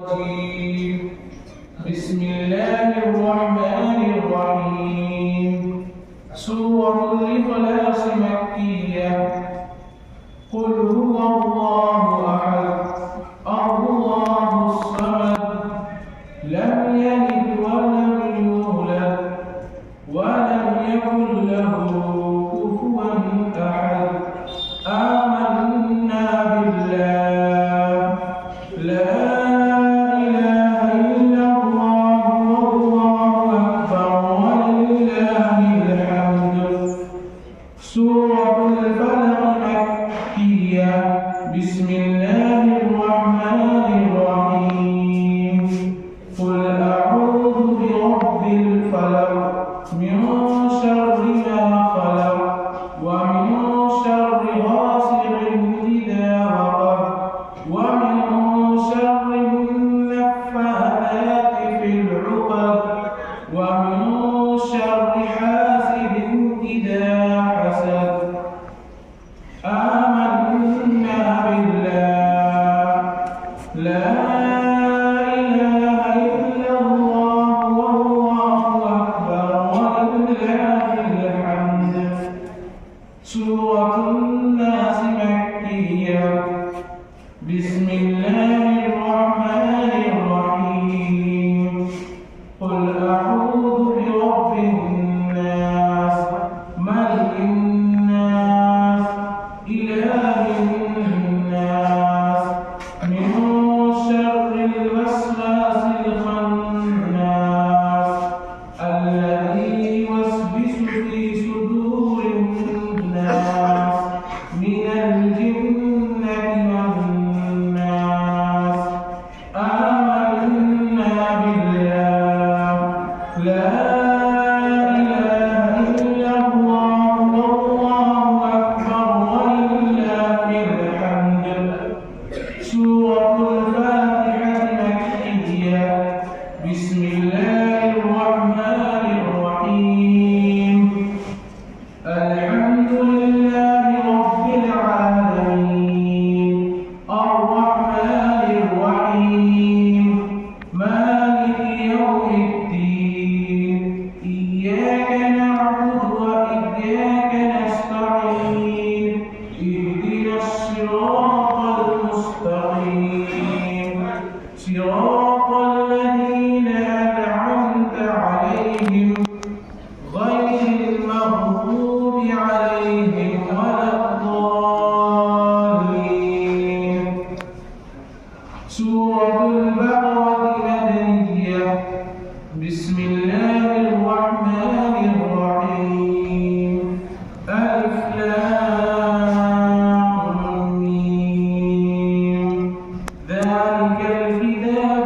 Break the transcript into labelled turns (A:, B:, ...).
A: الرجيم. بسم الله الرحمن الرحيم. سورة الإخلاص مكية. قل هو الله أحد الله الصمد لم يلد ولم يولد ولم يكن له كفوا أحد. آمنا بالله لا إله إلا الله والله أكبر ولله الحمد. سورة الفلق مكية. بسم الله الرحمن الرحيم. قل أعوذ برب الفلق من شر ما خلق ومن شر غاسق إذا وقب ومن شر النفاثات في العقد ومن شر حاسد إذا حسد. آمنا بالله لا إله إلا الله والله أكبر ولله الحمد. سورة الناس مكية. بسم الله الرحمن الرحيم. قل أعوذ برب الناس ملك الناس إله الناس من شر الوسواس الخناس الذي يوسوس في صدور الناس من الجنة والناس. آمنا بالله لا إله إلا الله والله أكبر ولله الحمد. سورة الفاتحة مكية. بسم الله الرحمن الرحيم. الحمد لله رب العالمين الرحمن الرحيم مالك يوم الدين. إياك نعبد وإياك نستعين. اهدنا الصراط المستقيم صراط الذين أنعمت عليهم غير المغضوب عليهم ولا الضالين. سورة البقرة مدنية. بسم الله الرحمن الرحيم. ألف لام ميم. ذلك الكتاب